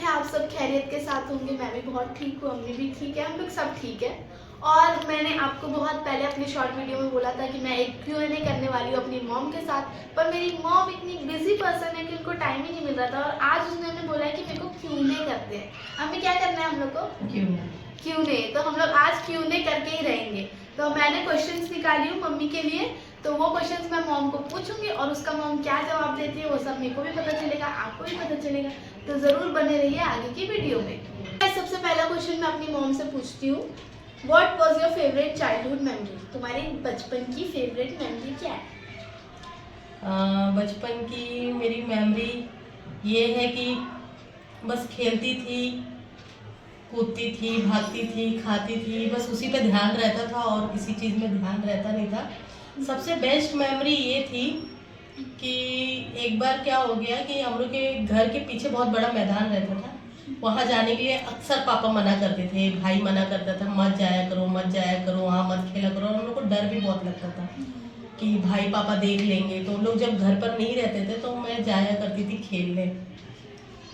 है आप सब खैरियत के साथ होंगे। मैं भी बहुत ठीक हूँ, अम्मी भी ठीक है, हम लोग सब ठीक है। और मैंने आपको बहुत पहले अपने शॉर्ट वीडियो में बोला था कि मैं एक Q&A करने वाली हूँ अपनी मॉम के साथ, पर मेरी मॉम इतनी बिजी पर्सन है कि उनको टाइम ही नहीं मिल रहा था। और आज उन्होंने बोला है कि मेरे को Q&A करते हैं। अम्मी क्या करना है हम लोग को? Q&A। तो हम लोग आज Q&A करके ही रहेंगे। तो मैंने क्वेश्चंस निकाली हूँ मम्मी के लिए, तो वो क्वेश्चंस मैं मॉम को पूछूंगी और उसका मॉम क्या जवाब देती है वो सब मेरे को भी पता चलेगा, आपको भी पता चलेगा। तो जरूर बने रहिए आगे की वीडियो में। सबसे पहला क्वेश्चन मैं अपनी मॉम से पूछती हूँ, what was your favourite childhood memory? तुम्हारी बचपन की फेवरेट मेमोरी क्या है? बचपन की मेरी मेमोरी ये है कि बस खेलती थी, कूदती थी, भागती थी, खाती थी, बस उसी पे ध्यान रहता था और किसी चीज़ में ध्यान रहता नहीं था। सबसे बेस्ट मेमोरी ये थी कि एक बार क्या हो गया कि हम लोग के घर के पीछे बहुत बड़ा मैदान रहता था। वहाँ जाने के लिए अक्सर पापा मना करते थे, भाई मना करता था, मत जाया करो, मत जाया करो, वहाँ मत खेला करो। और हम लोग को डर भी बहुत लगता था कि भाई पापा देख लेंगे। तो उन लोग जब घर पर नहीं रहते थे तो मैं जाया करती थी खेलने।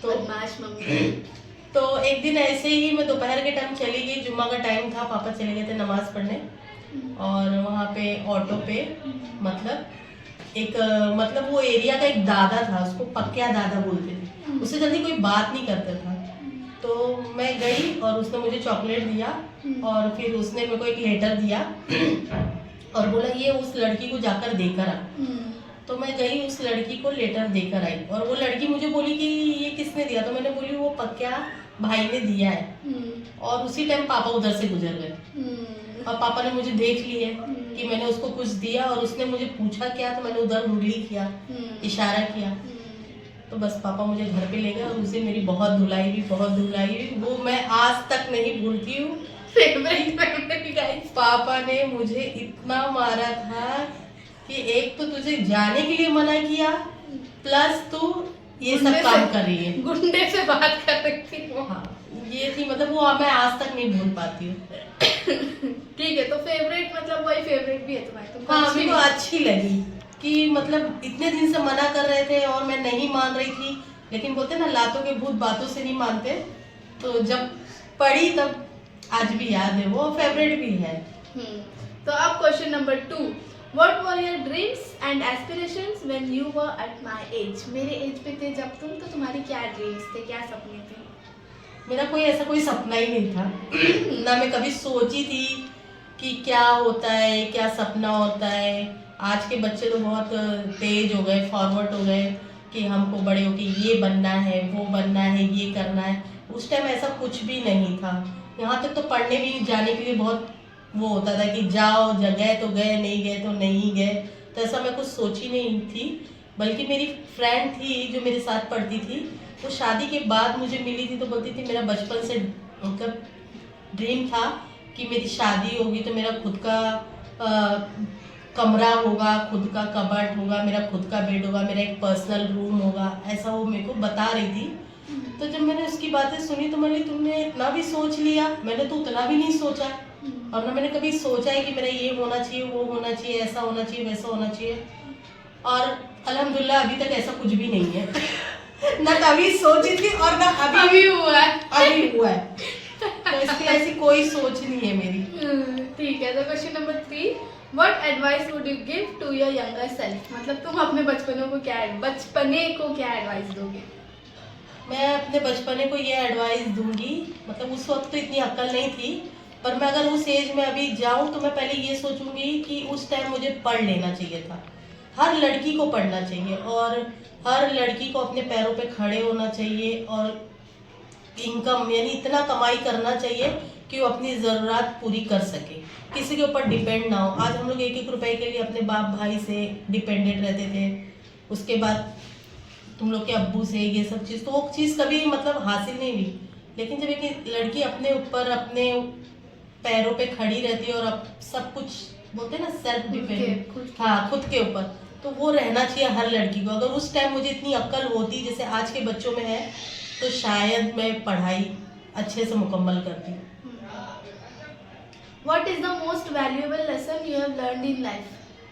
तो बदमाश मम्मी। तो एक दिन ऐसे ही मैं दोपहर के टाइम चली गई, जुम्मा का टाइम था, पापा चले गए थे नमाज पढ़ने। और वहाँ पे ऑटो पे मतलब वो एरिया का एक दादा था, उसको पक्या दादा बोलते थे, उससे जल्दी कोई बात नहीं करता था। तो मैं गई और उसने मुझे चॉकलेट दिया और फिर उसने मेरे को एक लेटर दिया और बोला ये उस लड़की को जाकर देकर आ। तो मैं गई, उस लड़की को लेटर देकर आई और वो लड़की मुझे बोली कि ये किसने दिया? तो मैंने बोली वो पक्या भाई ने दिया है। और उसी टाइम पापा उधर से गुजर गए और पापा ने मुझे देख लिए कि मैंने उसको कुछ दिया और उसने मुझे पूछा क्या, तो मैंने उधर उंगली किया, इशारा किया। तो बस पापा मुझे घर पे ले गए और उसे मेरी बहुत धुलाई हुई, बहुत धुलाई हुई। वो मैं आज तक नहीं भूलती हूँ। पापा ने मुझे इतना मारा था कि एक तो तुझे जाने के लिए मना किया, प्लस तू ये सब काम कर रही है, गुंडे से बात कर रही थी। हाँ, ये थी, मतलब वो मैं आज तक नहीं भूल पाती हूँ। ठीक है, तो फेवरेट मतलब वही फेवरेट भी है तुम्हारी? हाँ, मेरे को अच्छी लगी कि मतलब इतने दिन से मना कर रहे थे और मैं नहीं मान रही थी, लेकिन बोलते ना लातों के भूत बातों से नहीं मानते। तो जब पढ़ी तब आज भी याद है, वो फेवरेट भी है। तो अब question number 2, what were your dreams and aspirations when you were at my age? मेरे एज पे थे जब तुम, तो तुम्हारी क्या ड्रीम्स थे, क्या सपने थे? मेरा कोई सपना ही नहीं था ना मैं कभी सोची थी कि क्या होता है, क्या सपना होता है। आज के बच्चे तो बहुत तेज हो गए, फॉरवर्ड हो गए कि हमको बड़े होके ये बनना है, वो बनना है, ये करना है। उस टाइम ऐसा कुछ भी नहीं था। यहाँ तक तो पढ़ने भी जाने के लिए बहुत वो होता था कि जाओ, जगह तो गए, नहीं गए तो नहीं गए। तो ऐसा मैं कुछ सोची नहीं थी। बल्कि मेरी फ्रेंड थी जो मेरे साथ पढ़ती थी, वो शादी के बाद मुझे मिली थी तो बोलती थी मेरा बचपन से मतलब ड्रीम था कि मेरी शादी होगी तो मेरा खुद का कमरा होगा, खुद का कबर्ड होगा, मेरा खुद का बेड होगा, मेरा एक पर्सनल रूम होगा। ऐसा वो मेरे को बता रही थी। तो जब मैंने उसकी बातें सुनी तो मैंने, तुमने इतना भी सोच लिया? मैंने तो उतना भी नहीं सोचा और ना मैंने कभी सोचा है कि मेरा ये होना चाहिए, वो होना चाहिए, ऐसा होना चाहिए, वैसा होना चाहिए। और अल्हम्दुलिल्लाह अभी तक ऐसा कुछ भी नहीं है ना कभी सोची थी और ना अभी हुआ है। तो इसलिए ऐसी कोई सोच नहीं है मेरी। ठीक है, तो question number 3, what advice would you give to your younger self? मतलब तुम अपने बचपने को क्या एडवाइस दोगे? मैं अपने बचपने को ये एडवाइस दूंगी, मतलब उस वक्त तो इतनी अक्ल नहीं थी, पर मैं अगर उस एज में अभी जाऊं तो मैं पहले ये सोचूंगी कि उस टाइम मुझे पढ़ लेना चाहिए था। हर लड़की को पढ़ना चाहिए और हर लड़की को अपने पैरों पे खड़े होना चाहिए और इनकम यानी इतना कमाई करना चाहिए कि वो अपनी ज़रूरत पूरी कर सके, किसी के ऊपर डिपेंड ना हो। आज हम लोग एक एक रुपए के लिए अपने बाप भाई से डिपेंडेंट रहते थे, उसके बाद तुम लोग के अब्बू से, ये सब चीज़, तो वो चीज़ कभी मतलब हासिल नहीं हुई। लेकिन जब एक लड़की अपने ऊपर अपने पैरों पे खड़ी रहती है और अब सब कुछ बोलते हैं ना सेल्फ डिपेंडेंट, हाँ, खुद के ऊपर, तो वो रहना चाहिए हर लड़की को। अगर उस टाइम मुझे इतनी अक्ल होती जैसे आज के बच्चों में है तो शायद मैं पढ़ाई अच्छे से मुकम्मल करती। What is the most valuable lesson you have learned in life?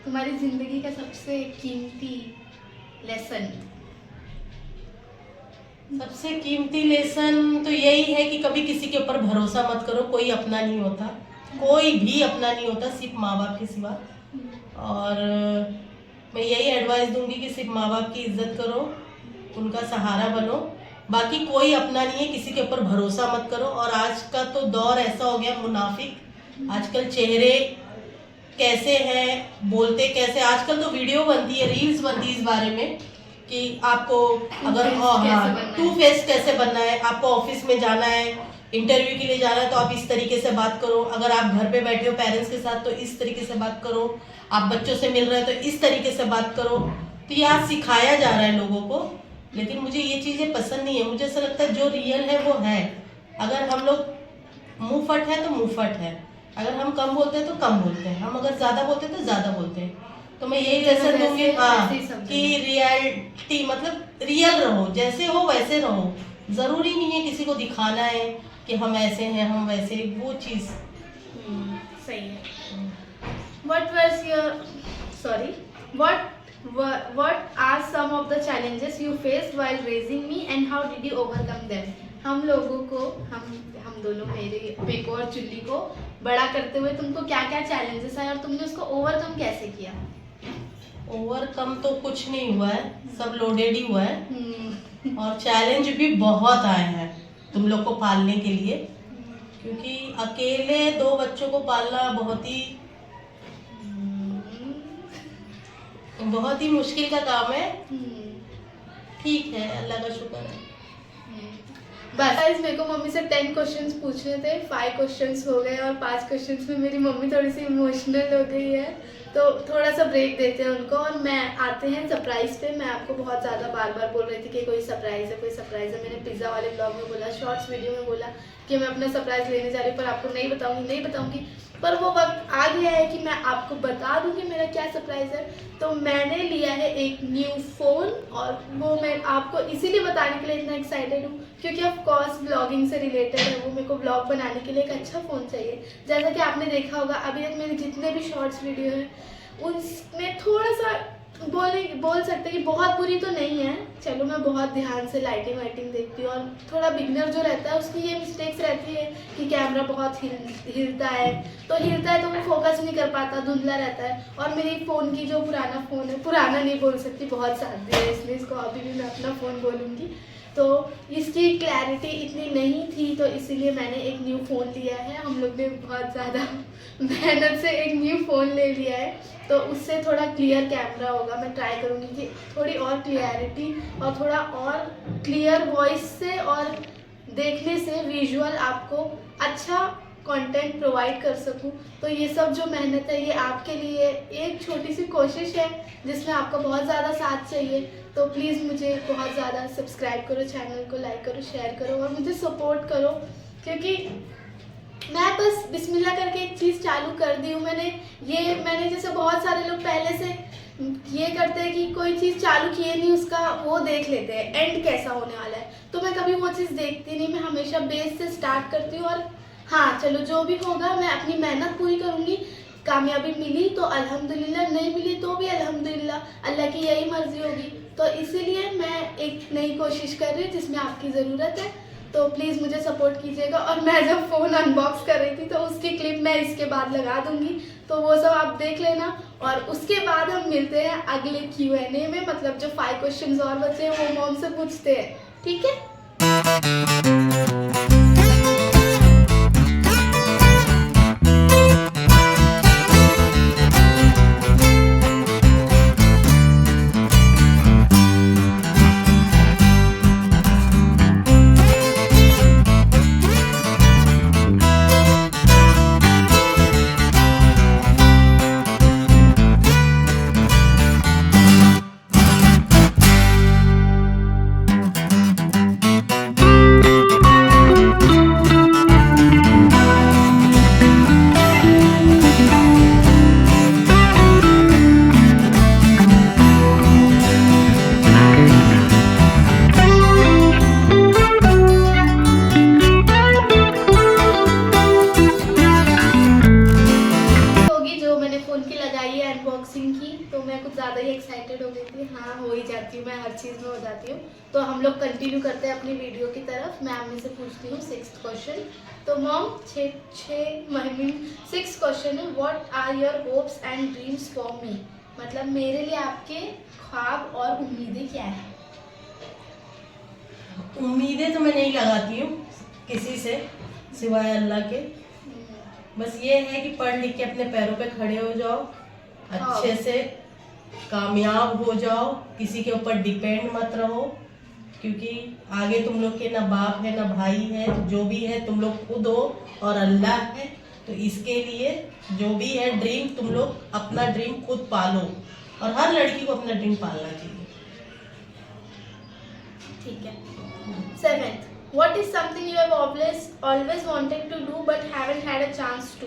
तुम्हारी जिंदगी का सबसे कीमती लेसन? सबसे कीमती लेसन तो यही है कि कभी किसी के ऊपर भरोसा मत करो, कोई अपना नहीं होता, कोई भी अपना नहीं होता सिर्फ माँ बाप के सिवा। और मैं यही एडवाइस दूंगी कि सिर्फ माँ बाप की इज्जत करो, उनका सहारा बनो, बाकी कोई अपना नहीं है, किसी के ऊपर भरोसा मत करो। और आज का तो दौर ऐसा हो गया मुनाफिक, आजकल चेहरे कैसे हैं, बोलते कैसे, आजकल तो वीडियो बनती है, रील्स बनती है इस बारे में कि आपको अगर टू फेस कैसे बनना है, आपको ऑफिस में जाना है, इंटरव्यू के लिए जाना है तो आप इस तरीके से बात करो, अगर आप घर पे बैठे हो पेरेंट्स के साथ तो इस तरीके से बात करो, आप बच्चों से मिल रहे हो तो इस तरीके से बात करो। तो ये आज सिखाया जा रहा है लोगों को, लेकिन मुझे ये चीज़ें पसंद नहीं है। मुझे ऐसा लगता है जो रियल है वो है। अगर हम लोग मुंह फट है तो मुंह फट है, अगर हम कम बोलते हैं तो कम बोलते हैं, हम अगर ज़्यादा बोलते हैं तो ज़्यादा बोलते हैं। तो मैं यही लेसन दूंगी कि रियलिटी मतलब रियल रहो, जैसे हो वैसे रहो। ज़रूरी नहीं है किसी को दिखाना है कि हम ऐसे हैं हम वैसे, वो चीज़ सही है। What are some of the challenges you faced while raising me and how did you overcome them? हम लोगों को हम दोनों मेरे को और चुल्ली को बड़ा करते हुए तुमको क्या क्या चैलेंजेस आए और तुमने उसको ओवरकम कैसे किया? ओवरकम तो कुछ नहीं हुआ है, सब लोडेड ही हुआ है। और चैलेंज भी बहुत आए हैं तुम लोग को पालने के लिए, क्योंकि अकेले 2 बच्चों को पालना बहुत ही मुश्किल का काम है। ठीक है, अल्लाह का शुक्र है। बस मेरे को मम्मी से 10 क्वेश्चंस पूछने थे, 5 क्वेश्चंस हो गए और 5 क्वेश्चंस में मेरी मम्मी थोड़ी सी इमोशनल हो गई है, तो थोड़ा सा ब्रेक देते हैं उनको और मैं आते हैं सरप्राइज पे। मैं आपको बहुत ज़्यादा बार बार बोल रही थी कि कोई सरप्राइज़ है कोई सरप्राइज़ है। मैंने पिज़्ज़ा वाले ब्लॉग में बोला, शॉर्ट्स वीडियो में बोला कि मैं अपना सरप्राइज़ लेने जा रही हूँ, पर आपको नहीं बताऊँगी। पर वो वक्त आ गया है कि मैं आपको बता दूँ कि मेरा क्या सरप्राइज़ है। तो मैंने लिया है एक न्यू फ़ोन और वो मैं आपको इसीलिए बताने के लिए इतना एक्साइटेड हूँ क्योंकि ऑफ कोर्स ब्लॉगिंग से रिलेटेड है वो। मेरे को ब्लॉग बनाने के लिए एक अच्छा फ़ोन चाहिए। जैसा कि आपने देखा होगा अभी तक मेरे जितने भी शॉर्ट्स वीडियो हैं उनमें थोड़ा सा बोल सकते हैं कि बहुत बुरी तो नहीं है। चलो, मैं बहुत ध्यान से लाइटिंग वाइटिंग देखती हूँ और थोड़ा बिगनर जो रहता है उसकी ये मिस्टेक्स रहती है कि कैमरा बहुत हिलता है तो वो फोकस नहीं कर पाता, धुंधला रहता है। और मेरे फ़ोन की जो पुराना फ़ोन है, पुराना नहीं बोल सकती, बहुत शादी है इसलिए इसको अभी भी मैं अपना फ़ोन बोलूँगी, तो इसकी क्लैरिटी इतनी नहीं थी, तो इसीलिए मैंने एक न्यू फ़ोन लिया है। हम लोग ने बहुत ज़्यादा मेहनत से एक न्यू फ़ोन ले लिया है, तो उससे थोड़ा क्लियर कैमरा होगा। मैं ट्राई करूँगी कि थोड़ी और क्लियरिटी और थोड़ा और क्लियर वॉइस से और देखने से विजुअल आपको अच्छा कंटेंट प्रोवाइड कर सकूं। तो ये सब जो मेहनत है ये आपके लिए एक छोटी सी कोशिश है जिसमें आपका बहुत ज़्यादा साथ चाहिए। तो प्लीज़ मुझे बहुत ज़्यादा सब्सक्राइब करो, चैनल को लाइक करो, शेयर करो और मुझे सपोर्ट करो, क्योंकि मैं बस बिस्मिल्लाह करके एक चीज़ चालू कर दी हूँ। मैंने जैसे बहुत सारे लोग पहले से ये करते हैं कि कोई चीज़ चालू किए नहीं उसका वो देख लेते हैं एंड कैसा होने वाला है, तो मैं कभी वो चीज़ देखती नहीं। मैं हमेशा बेस से स्टार्ट करती हूँ और हाँ चलो जो भी होगा मैं अपनी मेहनत पूरी करूँगी। कामयाबी मिली तो अल्हम्दुलिल्लाह, नहीं मिली तो भी अल्हम्दुलिल्लाह, अल्लाह की यही मर्जी होगी। तो इसीलिए मैं एक नई कोशिश कर रही हूँ जिसमें आपकी ज़रूरत है, तो प्लीज़ मुझे सपोर्ट कीजिएगा। और मैं जब फ़ोन अनबॉक्स कर रही थी तो उसकी क्लिप मैं इसके बाद लगा दूँगी, तो वो सब आप देख लेना। और उसके बाद हम मिलते हैं अगले Q&A में, मतलब जो 5 क्वेश्चंस और बचे हैं वो मॉम से पूछते हैं, ठीक है। हम लोग कंटिन्यू करते हैं अपनी वीडियो की तरफ। मैं अम्मी से पूछती हूँ 6th क्वेश्चन। तो मॉम 6th क्वेश्चन है, what are your hopes and dreams for me? मतलब मेरे लिए आपके ख्वाब और उम्मीदें क्या है? उम्मीदें तो मैं नहीं लगाती हूँ किसी से सिवाय अल्लाह के। बस ये है कि पढ़ लिख के अपने पैरों पे खड़े हो जाओ, अच्छे से कामयाब हो जाओ, किसी के ऊपर डिपेंड मत रहो, क्योंकि आगे तुम लोग के ना बाप है ना भाई है, जो भी है तुम लोग खुद हो और अल्लाह है। तो इसके लिए जो भी है ड्रीम, तुम लोग अपना ड्रीम खुद पालो, और हर लड़की को अपना ड्रीम पालना चाहिए। ठीक है। 7th, what is something you have always wanted to do but haven't had a chance to?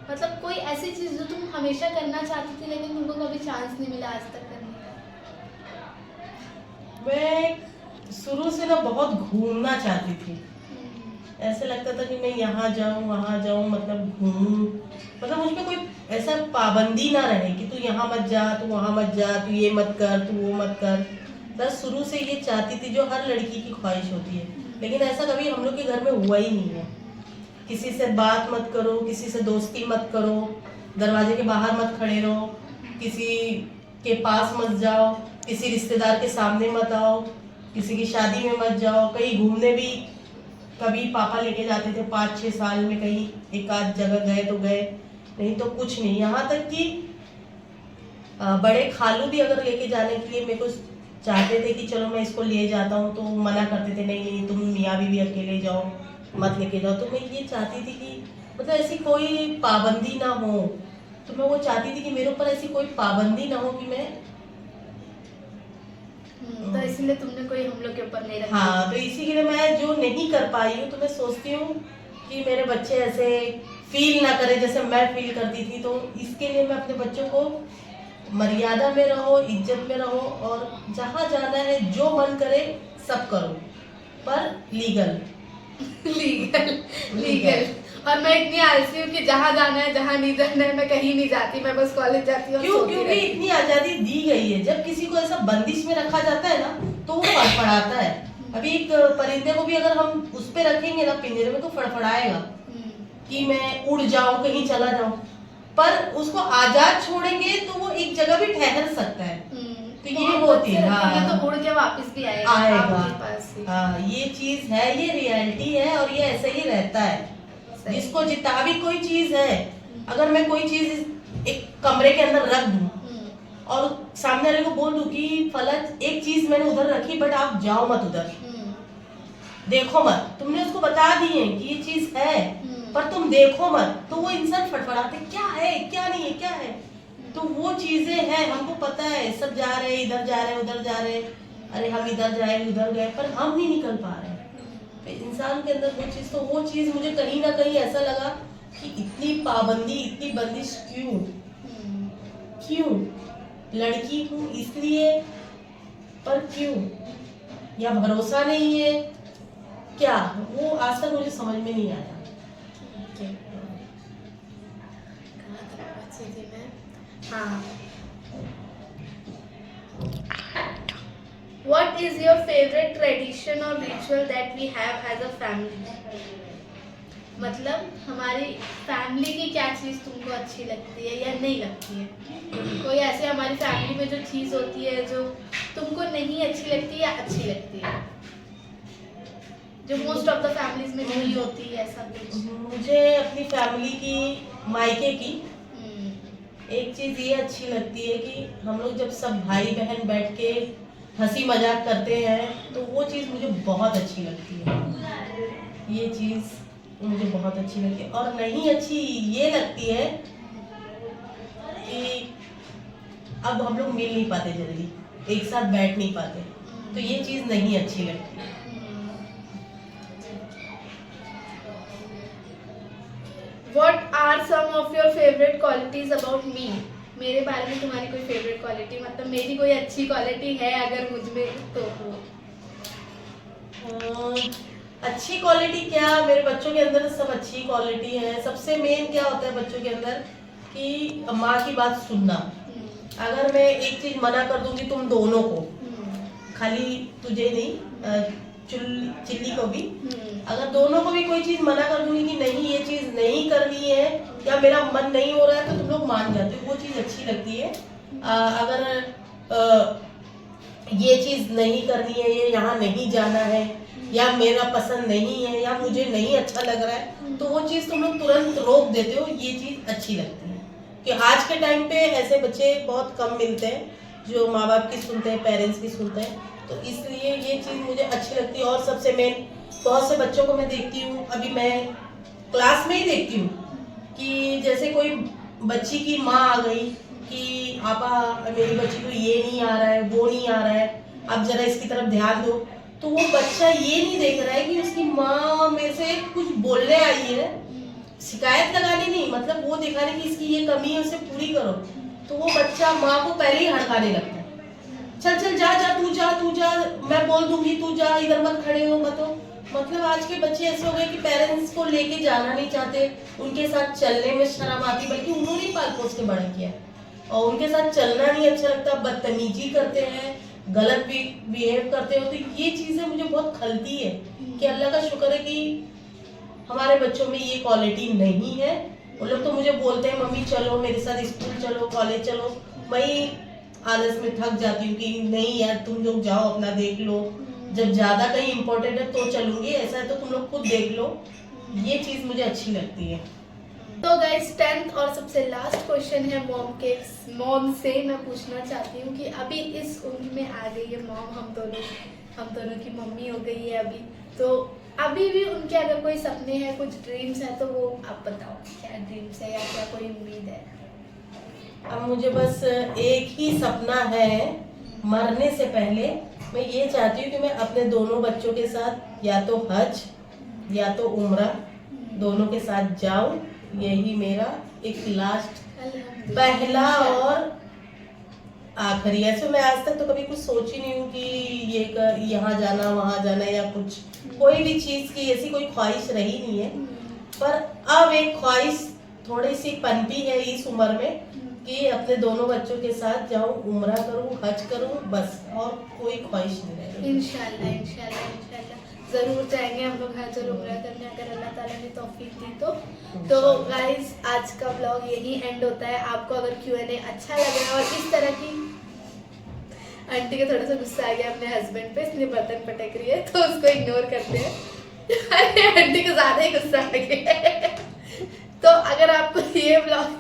मतलब कोई ऐसी चीज जो तुम हमेशा करना चाहती थी लेकिन तुमको कभी चांस नहीं मिला आज तक करने का। मैं शुरू से ना बहुत घूमना चाहती थी। ऐसे लगता था कि मैं यहाँ जाऊँ वहाँ जाऊँ, मतलब घूमूं, मतलब मुझ पे कोई ऐसा पाबंदी ना रहे कि तू यहाँ मत जा, तू वहाँ मत जा, तू ये मत कर, तू वो मत कर। बस शुरू से ये चाहती थी जो हर लड़की की ख्वाहिश होती है, लेकिन ऐसा कभी हम लोग के घर में हुआ ही नहीं है। किसी से बात मत करो, किसी से दोस्ती मत करो, दरवाजे के बाहर मत खड़े रहो, किसी के पास मत जाओ, किसी रिश्तेदार के सामने मत आओ, किसी की शादी में मत जाओ। कहीं घूमने भी कभी पापा लेके जाते थे 5-6 साल में, कहीं एक आध जगह गए तो गए, नहीं तो कुछ नहीं। यहाँ तक कि बड़े खालू भी अगर लेके जाने के लिए मेरे को चाहते थे कि चलो मैं इसको ले जाता हूँ, तो मना करते थे, नहीं नहीं तुम मियाँ बीवी अकेले जाओ, मत लेके जाओ। तो मैं ये चाहती थी कि मतलब ऐसी कोई पाबंदी ना हो, तो मैं वो चाहती थी कि मेरे ऊपर ऐसी कोई पाबंदी ना हो कि मैं तो इसलिए तुमने कोई हम लोग के ऊपर नहीं रखा। हाँ, तो इसी के लिए मैं जो नहीं कर पाई हूँ, तो मैं सोचती हूँ कि मेरे बच्चे ऐसे फील ना करे जैसे मैं फील करती थी। तो इसके लिए मैं अपने बच्चों को मर्यादा में रहो, इज्जत में रहो, और जहाँ जाना है जो मन करे सब करो, पर लीगल। लीगल। और मैं इतनी आलसी हूँ कि जहाँ जाना है जहाँ नहीं जाना है मैं कहीं नहीं जाती, मैं बस कॉलेज जाती हूँ। क्यों? क्योंकि इतनी आजादी दी गई है। जब किसी को ऐसा बंदिश में रखा जाता है ना, तो वो फड़फड़ाता है। अभी एक परिंदे को भी अगर हम उस पे रखेंगे ना पिंजरे में, तो फड़फड़ाएगा कि मैं उड़ जाऊं, कहीं चला जाऊं। पर उसको आजाद छोड़ेंगे तो वो एक जगह भी ठहर सकता है। तो ये होती है, हाँ, तो उड़ के वापस भी आएगा आपके पास ही। हाँ, ये चीज है, ये रियलिटी है, और ये ऐसे ही रहता है। जिसको जितना भी कोई चीज है, अगर मैं कोई चीज एक कमरे के अंदर रख दूं और सामने वाले को बोल दूं कि फलत एक चीज मैंने उधर रखी, बट आप जाओ मत उधर, देखो मत, तुमने उसको बता दी है कि ये चीज है पर तुम देखो मत, तो वो इंसान फटफड़ाते क्या है, क्या नहीं है, क्या है। तो वो चीजें हैं, हमको पता है सब जा रहे हैं, इधर जा रहे हैं, उधर जा रहे हैं, अरे हम इधर जाए उधर गए, पर हम नहीं निकल पा रहे हैं। तो इंसान के अंदर वो चीज, तो वो चीज मुझे कहीं ना कहीं ऐसा लगा कि इतनी पाबंदी, इतनी बंदिश क्यों? क्यों? लड़की हूँ इसलिए, पर क्यों? या भरोसा नहीं है क्या? वो आज तक मुझे समझ में नहीं आया। हाँ। What is your favorite tradition or ritual that we have as a family? मतलब हमारी फैमिली की क्या चीज़ तुमको अच्छी लगती है या नहीं लगती है? कोई ऐसे हमारी फैमिली में जो चीज़ होती है जो तुमको नहीं अच्छी लगती या अच्छी लगती है, जो मोस्ट ऑफ द फैमिलीज में नहीं होती है, ऐसा कुछ? मुझे अपनी फैमिली की, मायके की एक चीज ये अच्छी लगती है कि हम लोग जब सब भाई बहन बैठ के हंसी मजाक करते हैं, तो वो चीज मुझे बहुत अच्छी लगती है। ये चीज मुझे बहुत अच्छी लगती है। और नहीं अच्छी ये लगती है कि अब हम लोग मिल नहीं पाते, जल्दी एक साथ बैठ नहीं पाते, तो ये चीज नहीं अच्छी लगती है। What are some of your favorite qualities about me? मेरे बारे में तुम्हारी कोई फेवरेट क्वालिटी, मतलब मेरी कोई अच्छी क्वालिटी है अगर मुझ में तो हो? अच्छी क्वालिटी क्या, मेरे बच्चों के अंदर सब अच्छी क्वालिटी है। सबसे मेन क्या होता है बच्चों के अंदर कि माँ की बात सुनना। अगर मैं एक चीज मना कर दूंगी तुम दोनों को, खाली तुझे नहीं, चिल्ली को भी, अगर दोनों को भी कोई चीज मना कर दूंगी कि नहीं ये चीज नहीं करनी है या मेरा मन नहीं हो रहा है, तो तुम लोग मान जाते हो, वो चीज अच्छी लगती है। अगर ये चीज नहीं करनी है, ये यहाँ नहीं जाना है, या मेरा पसंद नहीं है, या मुझे नहीं अच्छा लग रहा है, तो वो चीज तुम लोग तुरंत रोक देते हो, ये चीज अच्छी लगती है। कि आज के टाइम पे ऐसे बच्चे बहुत कम मिलते हैं जो माँ बाप की सुनते हैं, पेरेंट्स की सुनते हैं, तो इसलिए ये चीज मुझे अच्छी लगती है। और सबसे मेन, बहुत से बच्चों को मैं देखती हूँ, अभी मैं क्लास में ही देखती हूँ कि जैसे कोई बच्ची की माँ आ गई कि आपा मेरी बच्ची को ये नहीं आ रहा है, वो नहीं आ रहा है, आप जरा इसकी तरफ ध्यान दो, तो वो बच्चा ये नहीं देख रहा है कि उसकी माँ मेरे से कुछ बोलने आई है, शिकायत लगाने नहीं, मतलब वो दिखाने की इसकी ये कमी है, उसे पूरी करो, तो वो बच्चा माँ को पहले ही हड़काने लगता है। चल चल जा जा, तू जा, मैं बोल दूंगी, तू जा, इधर मत खड़े हो मत हो। मतलब आज के बच्चे ऐसे हो गए कि पेरेंट्स को लेके जाना नहीं चाहते, उनके साथ चलने में शर्म आती, बल्कि उन्होंने ही पाल पोस के बड़ा किया और उनके साथ चलना नहीं अच्छा लगता, बदतमीजी करते हैं, गलत भी बिहेव करते हो। तो ये चीजें मुझे बहुत खलती है कि अल्लाह का शुक्र है कि हमारे बच्चों में ये क्वालिटी नहीं है। वो लोग तो मुझे बोलते हैं मम्मी चलो मेरे साथ स्कूल चलो, कॉलेज चलो, मैं आलस में थक जाती हूँ कि नहीं यार तुम लोग जाओ अपना देख लो, जब ज्यादा कहीं इम्पोर्टेंट है तो चलूंगी, ऐसा है तो तुम लोग खुद देख लो। ये चीज मुझे अच्छी लगती है। तो गाइस 10th और सबसे लास्ट क्वेश्चन है मॉम से मैं पूछना चाहती हूँ कि अभी इस उम्र में आ गई है मॉम, हम दोनों की मम्मी हो गई है अभी, तो अभी भी उनके अगर कोई सपने हैं, कुछ ड्रीम्स हैं, तो वो आप बताओ क्या ड्रीम्स है या क्या कोई उम्मीद है? अब मुझे बस एक ही सपना है, मरने से पहले मैं ये चाहती हूँ कि मैं अपने दोनों बच्चों के साथ या तो हज या तो उम्रा दोनों के साथ जाऊं। यही मेरा एक लास्ट, पहला और आखिरी। ऐसे मैं आज तक तो कभी कुछ सोची नहीं हूँ कि ये यहाँ जाना वहाँ जाना या कुछ, कोई भी चीज की ऐसी कोई ख्वाहिश रही नहीं है। पर अब एक ख्वाहिश थोड़ी सी पनपी है इस उम्र में कि अपने दोनों बच्चों के साथ जाऊं, उम्रा करूं, हज करूं, बस, और कोई ख्वाहिश नहीं रहेगी। इंशाल्लाह इंशाल्लाह इंशाल्लाह जरूर जाएंगे हम लोग हज और उम्रा करने, अगर अल्लाह ताला ने तौफीक दी तो गाइस आज का ब्लॉग यही एंड होता है। आपको अगर Q&A अच्छा लग रहा है और इस तरह की, आंटी का थोड़ा सा गुस्सा आ गया अपने हस्बैंड पे, इसलिए बर्तन पटक रही है, तो उसको इग्नोर करते हैं। अरे आंटी को ज्यादा ही गुस्सा आ गया। तो अगर आपको ये ब्लॉग,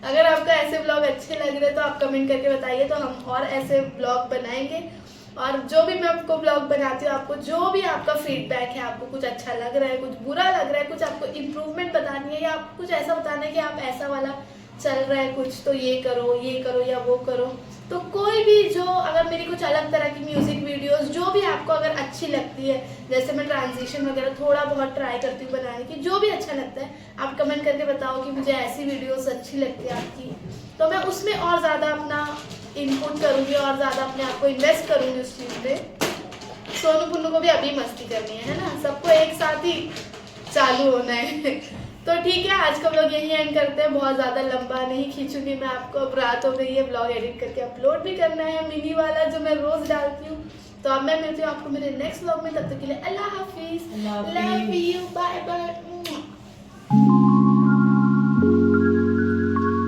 अगर आपको ऐसे ब्लॉग अच्छे लग रहे हैं तो आप कमेंट करके बताइए, तो हम और ऐसे ब्लॉग बनाएंगे। और जो भी मैं आपको ब्लॉग बनाती हूँ, आपको जो भी आपका फीडबैक है, आपको कुछ अच्छा लग रहा है, कुछ बुरा लग रहा है, कुछ आपको इम्प्रूवमेंट बतानी है, या आपको कुछ ऐसा बताना है कि आप ऐसा वाला चल रहा है कुछ, तो ये करो या वो करो, तो कोई भी जो, अगर मेरी कुछ अलग तरह की म्यूजिक वीडियोस जो भी आपको अगर अच्छी लगती है, जैसे मैं ट्रांजिशन वगैरह थोड़ा बहुत ट्राई करती हूँ बनाने की, जो भी अच्छा लगता है आप कमेंट करके बताओ कि मुझे ऐसी वीडियोस अच्छी लगती है आपकी, तो मैं उसमें और ज़्यादा अपना इनपुट करूँगी और ज़्यादा अपने आप को इन्वेस्ट करूँगी उस चीज़ में। सोनू पुन्नू को भी अभी मस्ती करनी है ना, सबको एक साथ ही चालू होना है। तो ठीक है, आज का ब्लॉग यही एंड करते हैं, बहुत ज़्यादा लंबा नहीं खींचूंगी मैं आपको, अब रात हो गई है, ब्लॉग एडिट करके अपलोड भी करना है मिनी वाला जो मैं रोज़ डालती हूँ। तो अब मैं मिलती हूँ आपको मेरे नेक्स्ट ब्लॉग में, तब तक के लिए अल्लाह हाफिज़, लव यू, बाय बाय।